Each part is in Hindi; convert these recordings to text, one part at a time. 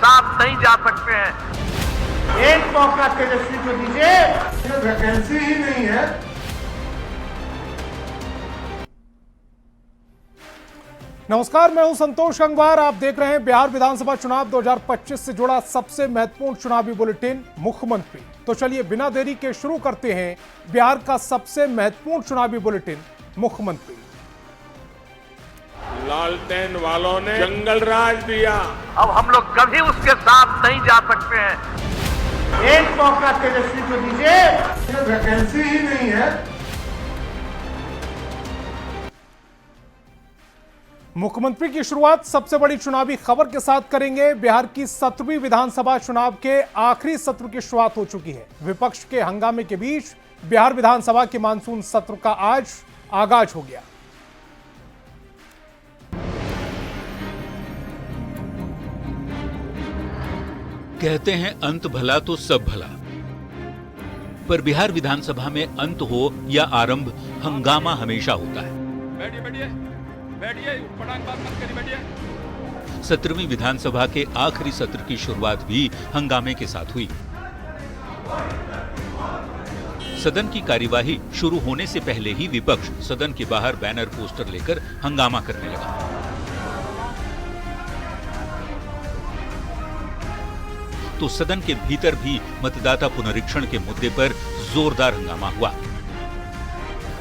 साथ नहीं जा सकते हैं। एक मौका तेजस्वी को दीजिए, वैकेंसी ही नहीं है। नमस्कार, मैं हूं संतोष गंगवार। आप देख रहे हैं बिहार विधानसभा चुनाव 2025 से जुड़ा सबसे महत्वपूर्ण चुनावी बुलेटिन मुख्यमंत्री। तो चलिए बिना देरी के शुरू करते हैं बिहार का सबसे महत्वपूर्ण चुनावी बुलेटिन मुख्यमंत्री। लालटेन वालों ने जंगल राज दिया, अब हम लोग कभी उसके साथ नहीं जा सकते हैं। एक मौका तेजस्वी को दीजिए, वैकेंसी ही नहीं है। मुख्यमंत्री की शुरुआत सबसे बड़ी चुनावी खबर के साथ करेंगे। बिहार की 17वीं विधानसभा चुनाव के आखिरी सत्र की शुरुआत हो चुकी है। विपक्ष के हंगामे के बीच बिहार विधानसभा के मानसून सत्र का आज आगाज हो गया। कहते हैं अंत भला तो सब भला, पर बिहार विधानसभा में अंत हो या आरंभ, हंगामा हमेशा होता है। बैठिए, पटांग बात मत करिए, बैठिए। 17वीं विधानसभा के आखिरी सत्र की शुरुआत भी हंगामे के साथ हुई। सदन की कार्यवाही शुरू होने से पहले ही विपक्ष सदन के बाहर बैनर पोस्टर लेकर हंगामा करने लगा। तो सदन के भीतर भी मतदाता पुनरीक्षण के मुद्दे पर जोरदार हंगामा हुआ।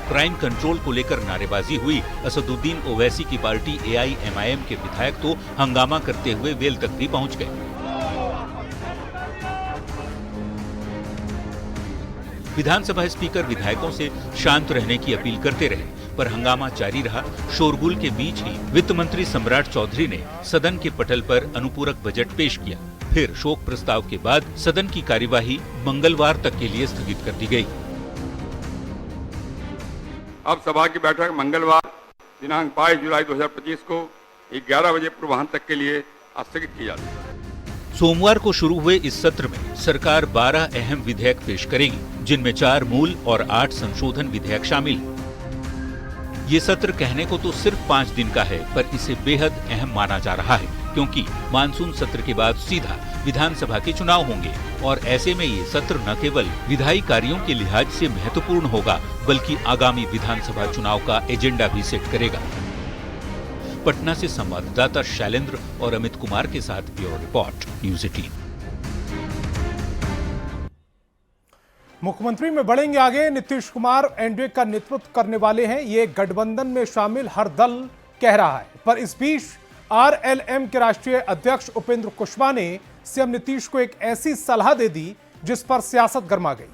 क्राइम कंट्रोल को लेकर नारेबाजी हुई। असदुद्दीन ओवैसी की पार्टी AIMIM के विधायक तो हंगामा करते हुए वेल तक भी पहुंच गए। विधानसभा स्पीकर विधायकों से शांत रहने की अपील करते रहे, पर हंगामा जारी रहा। शोरगुल के बीच ही वित्त मंत्री सम्राट चौधरी ने सदन के पटल पर अनुपूरक बजट पेश किया। फिर शोक प्रस्ताव के बाद सदन की कार्यवाही मंगलवार तक के लिए स्थगित कर दी गई। अब सभा की बैठक मंगलवार दिनांक 22 जुलाई 2025 को 11 बजे पूर्वाह्न तक के लिए स्थगित की जाती है। सोमवार को शुरू हुए इस सत्र में सरकार 12 अहम विधेयक पेश करेगी, जिनमें 4 मूल और 8 संशोधन विधेयक शामिल हैं। ये सत्र कहने को तो सिर्फ 5 दिन का है, पर इसे बेहद अहम माना जा रहा है, क्योंकि मानसून सत्र के बाद सीधा विधानसभा के चुनाव होंगे और ऐसे में ये सत्र न केवल विधायी कार्यों के लिहाज से महत्वपूर्ण होगा, बल्कि आगामी विधानसभा चुनाव का एजेंडा भी सेट करेगा। पटना से संवाददाता शैलेंद्र और अमित कुमार के साथ ब्यूरो रिपोर्ट, न्यूज़ 18। मुख्यमंत्री में बढ़ेंगे आगे। नीतीश कुमार एनडीए का नेतृत्व करने वाले हैं, ये गठबंधन में शामिल हर दल कह रहा है। पर इस बीच RLM के राष्ट्रीय अध्यक्ष उपेंद्र कुशवाहा ने सीएम नीतीश को एक ऐसी सलाह दे दी जिस पर सियासत गर्मा गई।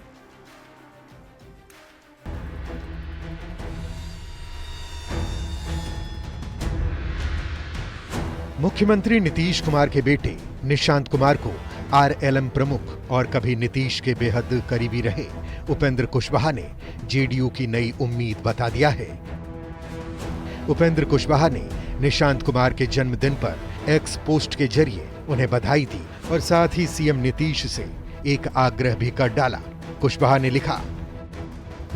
मुख्यमंत्री नीतीश कुमार के बेटे निशांत कुमार को RLM प्रमुख और कभी नीतीश के बेहद करीबी रहे उपेंद्र कुशवाहा ने जेडीयू की नई उम्मीद बता दिया है। उपेंद्र कुशवाहा ने निशांत कुमार के जन्मदिन पर एक्स पोस्ट के जरिए उन्हें बधाई दी और साथ ही सीएम नीतीश से एक आग्रह भी कर डाला। कुशवाहा ने लिखा,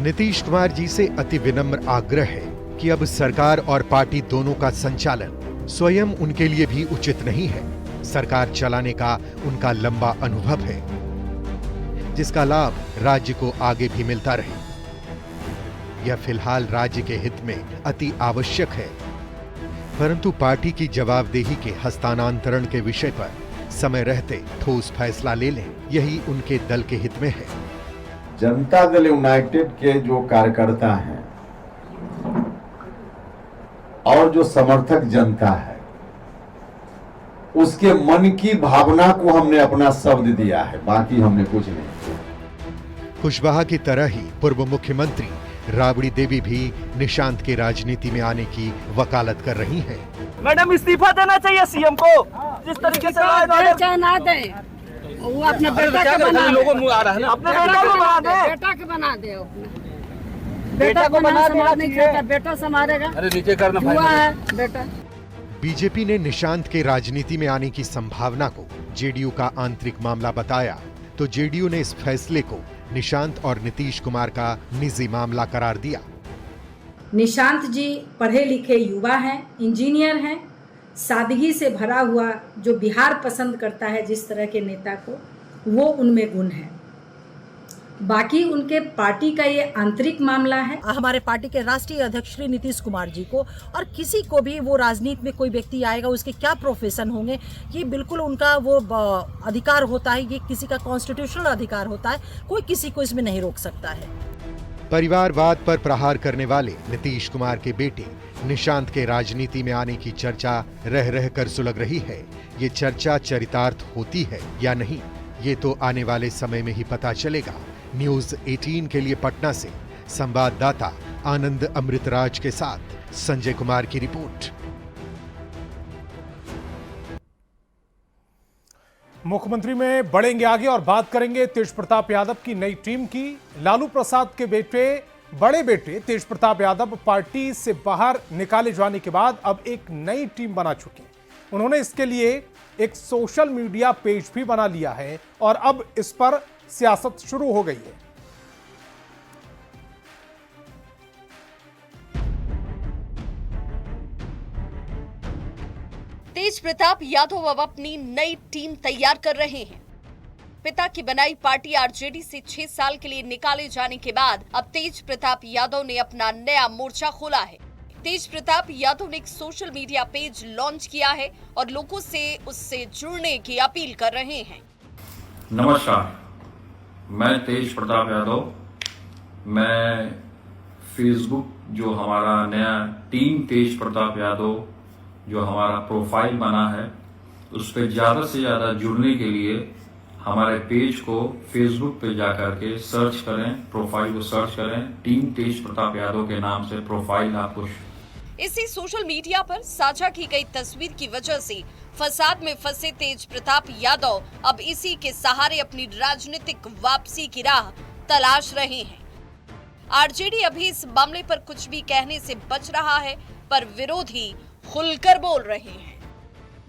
नीतीश कुमार जी से अति विनम्र आग्रह है कि अब सरकार और पार्टी दोनों का संचालन स्वयं उनके लिए भी उचित नहीं है। सरकार चलाने का उनका लंबा अनुभव है, जिसका लाभ राज्य को आगे भी मिलता रहे। यह फिलहाल राज्य के हित में अति आवश्यक है, परंतु पार्टी की जवाबदेही के हस्तांतरण के विषय पर समय रहते ठोस फैसला ले लें, यही उनके दल के हित में है। जनता दल यूनाइटेड के जो कार्यकर्ता हैं और जो समर्थक जनता है, उसके मन की भावना को हमने अपना शब्द दिया है, बाकी हमने कुछ नहीं। कुशवाहा की तरह ही पूर्व मुख्यमंत्री राबड़ी देवी भी निशांत के राजनीति में आने की वकालत कर रही हैं। मैडम इस्तीफा देना चाहिए सीएम को, जिस तरीके से ना दे, वो अपने बेटा का बना दे, लोगों मुंह आ रहा है ना, अपने बेटा को बना दे, बेटा के बना दे, बेटा को बना दे, बेटा संभालेगा। अरे नीचे करना हुआ है बेटा। बीजेपी ने निशांत के राजनीति में आने की संभावना को जेडीयू का आंतरिक मामला बताया, तो जेडीयू ने इस फैसले को निशांत और नीतीश कुमार का निजी मामला करार दिया। निशांत जी पढ़े लिखे युवा हैं, इंजीनियर हैं, सादगी से भरा हुआ जो बिहार पसंद करता है जिस तरह के नेता को, वो उनमें गुण है। बाकी उनके पार्टी का ये आंतरिक मामला है। हमारे पार्टी के राष्ट्रीय अध्यक्ष श्री नीतीश कुमार जी को और किसी को भी, वो राजनीति में कोई व्यक्ति आएगा उसके क्या प्रोफेशन होंगे, ये बिल्कुल उनका वो अधिकार होता है, ये किसी का कॉन्स्टिट्यूशनल अधिकार होता है, कोई किसी को इसमें नहीं रोक सकता है। परिवारवाद पर प्रहार करने वाले नीतीश कुमार के बेटे निशांत के राजनीति में आने की चर्चा रह रह कर सुलग रही है। ये चर्चा चरितार्थ होती है या नहीं, ये तो आने वाले समय में ही पता चलेगा। न्यूज 18 के लिए पटना से संवाददाता आनंद अमृतराज के साथ संजय कुमार की रिपोर्ट। मुख्यमंत्री में बढ़ेंगे आगे और बात करेंगे तेज प्रताप यादव की नई टीम की। लालू प्रसाद के बड़े बेटे तेज प्रताप यादव पार्टी से बाहर निकाले जाने के बाद अब एक नई टीम बना चुके हैं। उन्होंने इसके लिए एक सोशल मीडिया पेज भी बना लिया है और अब इस पर सियासत शुरू हो गई है। तेज प्रताप यादव अब अपनी नई टीम तैयार कर रहे हैं। पिता की बनाई पार्टी आरजेडी से 6 साल के लिए निकाले जाने के बाद अब तेज प्रताप यादव ने अपना नया मोर्चा खोला है। तेज प्रताप यादव ने एक सोशल मीडिया पेज लॉन्च किया है और लोगों से उससे जुड़ने की अपील कर रहे हैं। नमस्कार, मैं तेज प्रताप यादव। मैं फेसबुक जो हमारा नया टीम तेज प्रताप यादव जो हमारा प्रोफाइल बना है, उस पर ज्यादा से ज्यादा जुड़ने के लिए हमारे पेज को फेसबुक पे जाकर के सर्च करें, प्रोफाइल को सर्च करें, टीम तेज प्रताप यादव के नाम से प्रोफाइल आपको। इसी सोशल मीडिया पर साझा की गई तस्वीर की वजह से फसाद में फंसे तेज प्रताप यादव अब इसी के सहारे अपनी राजनीतिक वापसी की राह तलाश रहे हैं। आरजेडी अभी इस मामले पर कुछ भी कहने से बच रहा है, पर विरोधी खुलकर बोल रहे हैं।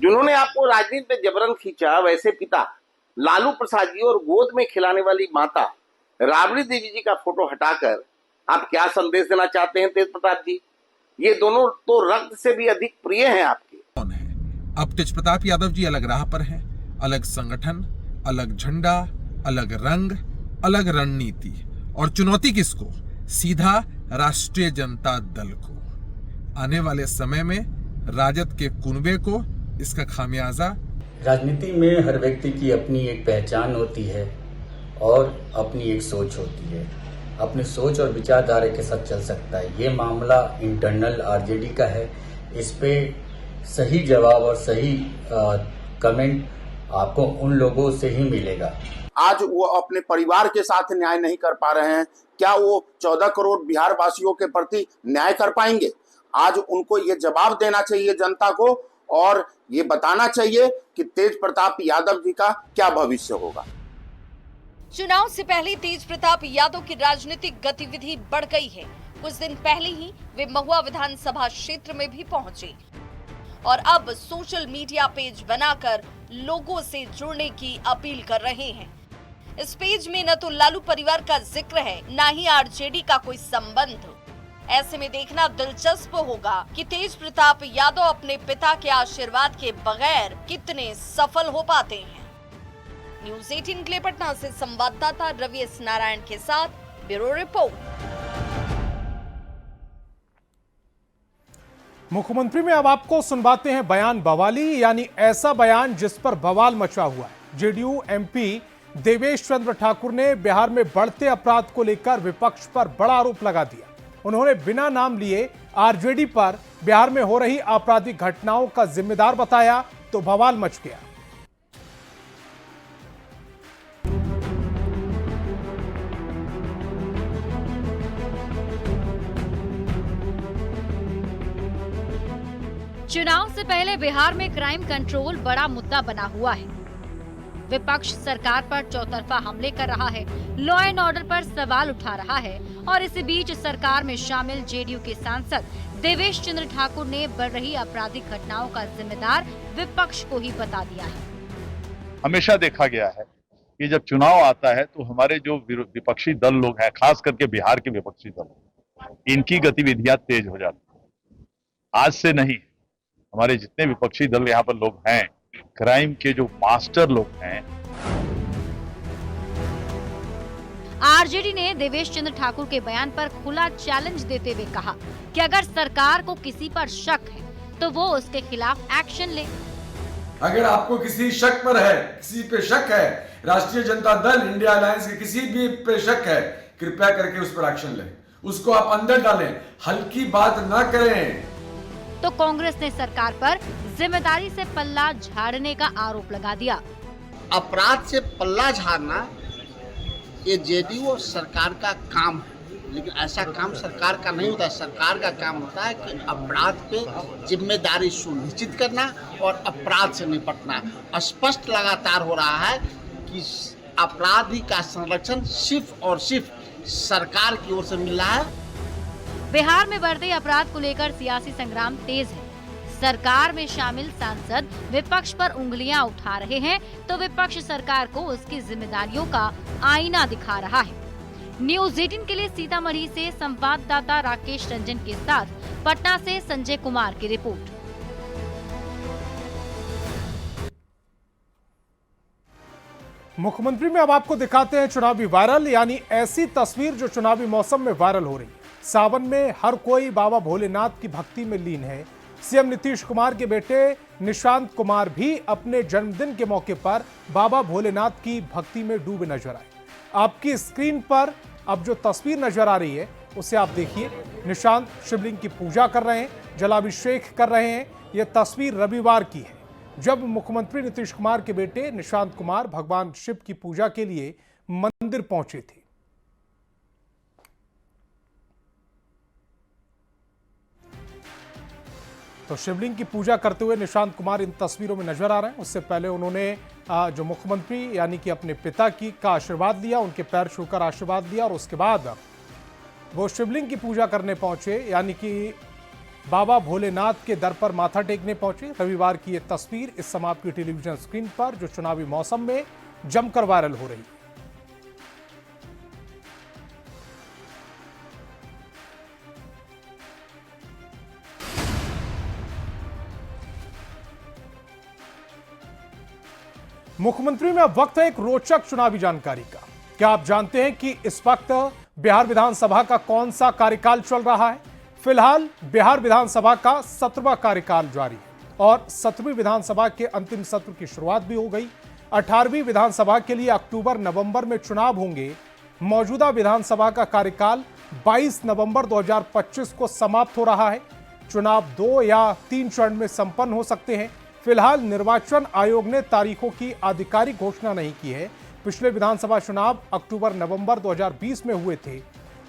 जिन्होंने आपको राजनीति में जबरन खींचा, वैसे पिता लालू प्रसाद जी और गोद में खिलाने वाली माता राबड़ी देवी जी का फोटो हटाकर आप क्या संदेश देना चाहते हैं तेज प्रताप जी? ये दोनों तो रक्त से भी अधिक प्रिय हैं आपके। कौन है? अब तेज प्रताप यादव जी अलग राह पर हैं, अलग संगठन, अलग झंडा, अलग रंग, अलग रणनीति, और चुनौती किसको? सीधा राष्ट्रीय जनता दल को। आने वाले समय में राजद के कुनबे को इसका खामियाजा। राजनीति में हर व्यक्ति की अपनी एक पहचान होती है और अपनी एक सोच होती है। अपनी सोच और विचारधारा के साथ चल सकता है। ये मामला इंटरनल आरजेडी का है। इस पे सही जवाब और सही कमेंट आपको उन लोगों से ही मिलेगा। आज वो अपने परिवार के साथ न्याय नहीं कर पा रहे हैं, क्या वो 14 करोड़ बिहार वासियों के प्रति न्याय कर पाएंगे? आज उनको ये जवाब देना चाहिए जनता को, और ये बताना चाहिए कि तेज प्रताप यादव जी का क्या भविष्य होगा। चुनाव से पहले तेज प्रताप यादव की राजनीतिक गतिविधि बढ़ गई है। कुछ दिन पहले ही वे महुआ विधानसभा क्षेत्र में भी पहुंचे और अब सोशल मीडिया पेज बनाकर लोगों से जुड़ने की अपील कर रहे हैं। इस पेज में न तो लालू परिवार का जिक्र है, न ही आरजेडी का कोई संबंध। ऐसे में देखना दिलचस्प होगा कि तेज प्रताप यादव अपने पिता के आशीर्वाद के बगैर कितने सफल हो पाते हैं। न्यूज 18 के लिए पटना से संवाददाता रवि एस नारायण के साथ ब्यूरो रिपोर्ट। मुख्यमंत्री में अब आपको सुनवाते हैं बयान बवाली, यानी ऐसा बयान जिस पर बवाल मचा हुआ है। जेडीयू एमपी देवेश चंद्र ठाकुर ने बिहार में बढ़ते अपराध को लेकर विपक्ष पर बड़ा आरोप लगा दिया। उन्होंने बिना नाम लिए आरजेडी पर बिहार में हो रही आपराधिक घटनाओं का जिम्मेदार बताया तो बवाल मच गया। चुनाव से पहले बिहार में क्राइम कंट्रोल बड़ा मुद्दा बना हुआ है। विपक्ष सरकार पर चौतरफा हमले कर रहा है, लॉ एंड ऑर्डर पर सवाल उठा रहा है और इसी बीच सरकार में शामिल जेडीयू के सांसद देवेश चंद्र ठाकुर ने बढ़ रही आपराधिक घटनाओं का जिम्मेदार विपक्ष को ही बता दिया है। हमेशा देखा गया है कि जब चुनाव आता है तो हमारे जो विपक्षी दल लोग हैं, खास करके बिहार के विपक्षी दल, इनकी गतिविधियां तेज हो जाती है। आज से नहीं, हमारे जितने विपक्षी दल यहाँ पर लोग हैं, क्राइम के जो मास्टर लोग हैं। आरजेडी ने देवेश चंद्र ठाकुर के बयान पर खुला चैलेंज देते हुए कहा कि अगर सरकार को किसी पर शक है तो वो उसके खिलाफ एक्शन ले। अगर आपको किसी शक पर है, किसी पे शक है, राष्ट्रीय जनता दल, इंडिया अलायंस के किसी भी पे शक है, कृपया करके उस पर एक्शन लें, उसको आप अंदर डालें, हल्की बात ना करें। तो कांग्रेस ने सरकार पर जिम्मेदारी से पल्ला झाड़ने का आरोप लगा दिया। अपराध से पल्ला झाड़ना ये जेडीयू और सरकार का काम है, लेकिन ऐसा काम सरकार का नहीं होता है। सरकार का काम होता है कि अपराध पे जिम्मेदारी सुनिश्चित करना और अपराध से निपटना। स्पष्ट लगातार हो रहा है कि अपराधी का संरक्षण सिर्फ और सिर्फ सरकार की ओर से मिल रहा है। बिहार में बढ़ते अपराध को लेकर सियासी संग्राम तेज है। सरकार में शामिल सांसद विपक्ष पर उंगलियां उठा रहे हैं तो विपक्ष सरकार को उसकी जिम्मेदारियों का आईना दिखा रहा है। न्यूज़ 18 के लिए सीतामढ़ी से संवाददाता राकेश रंजन के साथ पटना से संजय कुमार की रिपोर्ट। मुख्यमंत्री में अब आपको दिखाते हैं चुनावी वायरल, यानी ऐसी तस्वीर जो चुनावी मौसम में वायरल हो रही है। सावन में हर कोई बाबा भोलेनाथ की भक्ति में लीन है। सीएम नीतीश कुमार के बेटे निशांत कुमार भी अपने जन्मदिन के मौके पर बाबा भोलेनाथ की भक्ति में डूबे नजर आए। आपकी स्क्रीन पर अब जो तस्वीर नजर आ रही है उसे आप देखिए। निशांत शिवलिंग की पूजा कर रहे हैं, जलाभिषेक कर रहे हैं। यह तस्वीर रविवार की है जब मुख्यमंत्री नीतीश कुमार के बेटे निशांत कुमार भगवान शिव की पूजा के लिए मंदिर पहुंचे थे। तो शिवलिंग की पूजा करते हुए निशांत कुमार इन तस्वीरों में नजर आ रहे हैं। उससे पहले उन्होंने जो मुख्यमंत्री यानी कि अपने पिता का आशीर्वाद लिया, उनके पैर छूकर आशीर्वाद लिया और उसके बाद वो शिवलिंग की पूजा करने पहुंचे, यानी कि बाबा भोलेनाथ के दर पर माथा टेकने पहुंचे। रविवार की ये तस्वीर इस समय आपकी टेलीविजन स्क्रीन पर जो चुनावी मौसम में जमकर वायरल हो रही है। मुख्यमंत्री में अब वक्त है एक रोचक चुनावी जानकारी का। क्या आप जानते हैं कि इस वक्त बिहार विधानसभा का कौन सा कार्यकाल चल रहा है? फिलहाल बिहार विधानसभा का 17वां कार्यकाल जारी है और 17वीं विधानसभा के अंतिम सत्र की शुरुआत भी हो गई। 18वीं विधानसभा के लिए अक्टूबर नवंबर में चुनाव होंगे। मौजूदा विधानसभा का कार्यकाल 22 नवंबर 2025 को समाप्त हो रहा है। चुनाव 2 या 3 चरण में संपन्न हो सकते हैं। फिलहाल निर्वाचन आयोग ने तारीखों की आधिकारिक घोषणा नहीं की है। पिछले विधानसभा चुनाव अक्टूबर नवंबर 2020 में हुए थे।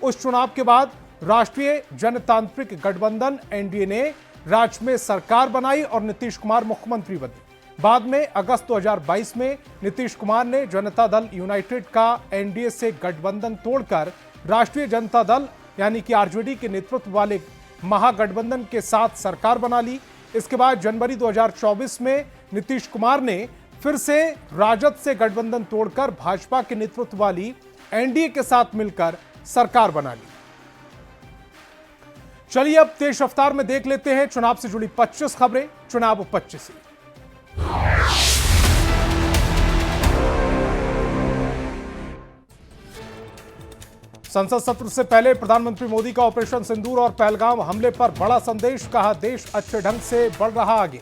उस चुनाव के बाद राष्ट्रीय जनतांत्रिक गठबंधन एनडीए ने राज्य में सरकार बनाई और नीतीश कुमार मुख्यमंत्री बने। बाद में अगस्त 2022 में नीतीश कुमार ने जनता दल यूनाइटेड का एनडीए से गठबंधन तोड़कर राष्ट्रीय जनता दल यानी कि आरजेडी के नेतृत्व वाले महागठबंधन के साथ सरकार बना ली। इसके बाद जनवरी 2024 में नीतीश कुमार ने फिर से राजद से गठबंधन तोड़कर भाजपा के नेतृत्व वाली एनडीए के साथ मिलकर सरकार बना ली। चलिए अब तेज रफ्तार में देख लेते हैं चुनाव से जुड़ी 25 खबरें। चुनाव 25। संसद सत्र से पहले प्रधानमंत्री मोदी का ऑपरेशन सिंदूर और पहलगाम हमले पर बड़ा संदेश, कहा देश अच्छे ढंग से बढ़ रहा आगे।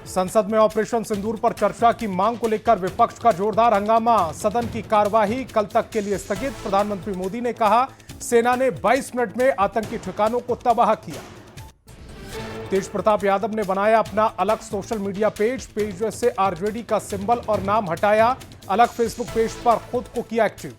संसद में ऑपरेशन सिंदूर पर चर्चा की मांग को लेकर विपक्ष का जोरदार हंगामा, सदन की कार्यवाही कल तक के लिए स्थगित। प्रधानमंत्री मोदी ने कहा सेना ने 22 मिनट में आतंकी ठिकानों को तबाह किया। तेज प्रताप यादव ने बनाया अपना अलग सोशल मीडिया पेज से आरजेडी का सिंबल और नाम हटाया। अलग फेसबुक पेज पर खुद को किया एक्टिव।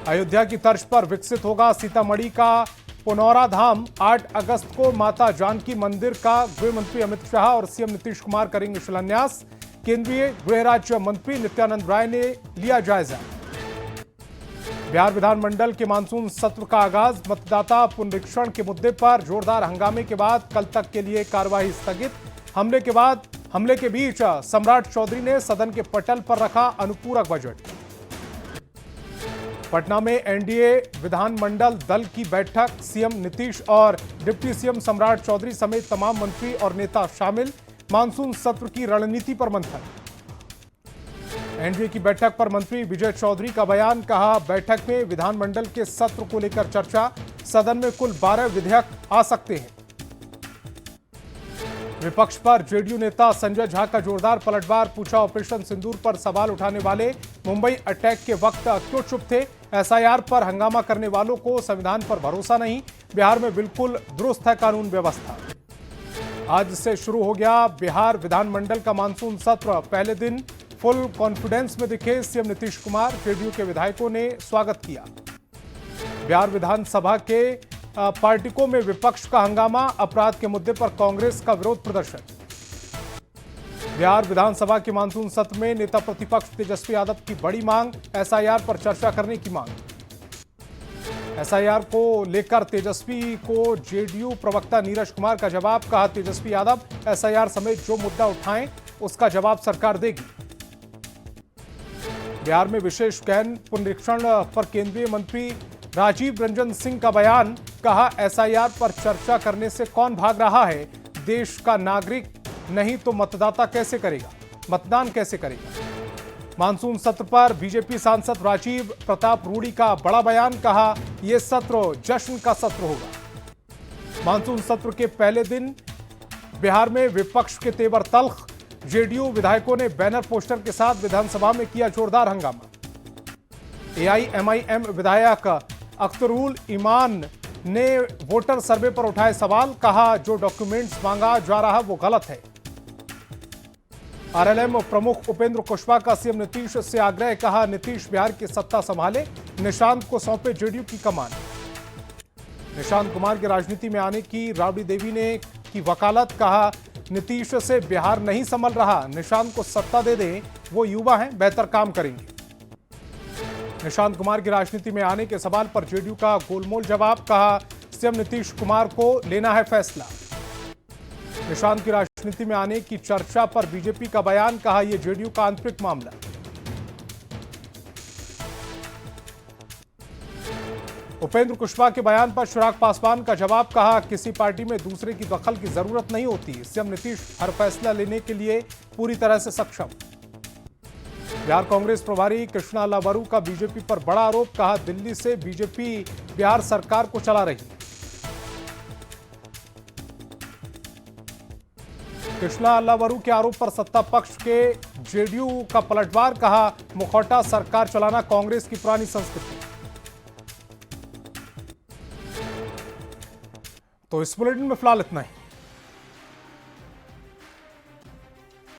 अयोध्या की तर्ज पर विकसित होगा सीतामढ़ी का पुनौरा धाम। 8 अगस्त को माता जानकी मंदिर का गृह मंत्री अमित शाह और सीएम नीतीश कुमार करेंगे शिलान्यास। केंद्रीय गृह राज्य मंत्री नित्यानंद राय ने लिया जायजा। बिहार विधानमंडल के मानसून सत्र का आगाज, मतदाता पुनरीक्षण के मुद्दे पर जोरदार हंगामे के बाद कल तक के लिए कार्यवाही स्थगित। हमले के बीच सम्राट चौधरी ने सदन के पटल पर रखा अनुपूरक बजट। पटना में एनडीए विधानमंडल दल की बैठक, सीएम नीतीश और डिप्टी सीएम सम्राट चौधरी समेत तमाम मंत्री और नेता शामिल। मानसून सत्र की रणनीति पर मंथन। एनडीए की बैठक पर मंत्री विजय चौधरी का बयान, कहा बैठक में विधानमंडल के सत्र को लेकर चर्चा, सदन में कुल 12 विधेयक आ सकते हैं। विपक्ष पर जेडीयू नेता संजय झा का जोरदार पलटवार, पूछा ऑपरेशन सिंदूर पर सवाल उठाने वाले मुंबई अटैक के वक्त क्यों चुप थे, एसआईआर पर हंगामा करने वालों को संविधान पर भरोसा नहीं, बिहार में बिल्कुल दुरुस्त है कानून व्यवस्था। आज से शुरू हो गया बिहार विधानमंडल का मानसून सत्र, पहले दिन फुल कॉन्फिडेंस में दिखे सीएम नीतीश कुमार, जेडीयू के विधायकों ने स्वागत किया। बिहार विधानसभा के पार्टिकों में विपक्ष का हंगामा, अपराध के मुद्दे पर कांग्रेस का विरोध प्रदर्शन। बिहार विधानसभा के मानसून सत्र में नेता प्रतिपक्ष तेजस्वी यादव की बड़ी मांग, एसआईआर पर चर्चा करने की मांग। एसआईआर को लेकर तेजस्वी को जेडीयू प्रवक्ता नीरज कुमार का जवाब, कहा तेजस्वी यादव एसआईआर समेत जो मुद्दा उठाएं उसका जवाब सरकार देगी। बिहार में विशेष गहन पुनरीक्षण पर केंद्रीय मंत्री राजीव रंजन सिंह का बयान, कहा एसआईआर पर चर्चा करने से कौन भाग रहा है, देश का नागरिक नहीं तो मतदाता कैसे करेगा, मतदान कैसे करेगा। मानसून सत्र पर बीजेपी सांसद राजीव प्रताप रूडी का बड़ा बयान, कहा यह सत्र जश्न का सत्र होगा। मानसून सत्र के पहले दिन बिहार में विपक्ष के तेवर तल्ख, जेडीयू विधायकों ने बैनर पोस्टर के साथ विधानसभा में किया जोरदार हंगामा। एआईएमआईएम विधायक अख्तरुल ईमान ने वोटर सर्वे पर उठाए सवाल, कहा जो डॉक्यूमेंट्स मांगा जा रहा वो गलत है। आरएलएम प्रमुख उपेंद्र कुशवाहा का सीएम नीतीश से आग्रह, कहा नीतीश बिहार की सत्ता संभाले, निशांत को सौंपे जेडीयू की कमान। निशांत कुमार के राजनीति में आने की राबड़ी देवी ने की वकालत, कहा नीतीश से बिहार नहीं संभल रहा, निशांत को सत्ता दे दें, वो युवा हैं, बेहतर काम करेंगे। निशांत कुमार की राजनीति में आने के सवाल पर जेडीयू का गोलमोल जवाब, कहा सीएम नीतीश कुमार को लेना है फैसला। निशांत की राजनीति में आने की चर्चा पर बीजेपी का बयान, कहा यह जेडीयू का आंतरिक मामला। उपेंद्र कुशवाहा के बयान पर चिराग पासवान का जवाब, कहा किसी पार्टी में दूसरे की दखल की जरूरत नहीं होती, सीएम नीतीश हर फैसला लेने के लिए पूरी तरह से सक्षम। बिहार कांग्रेस प्रभारी कृष्णा लावरू का बीजेपी पर बड़ा आरोप, कहा दिल्ली से बीजेपी बिहार सरकार को चला रही। कृष्णा लावरू के आरोप पर सत्ता पक्ष के जेडीयू का पलटवार, कहा मुखौटा सरकार चलाना कांग्रेस की पुरानी संस्कृति। तो इस बुलेटिन में फिलहाल इतना ही।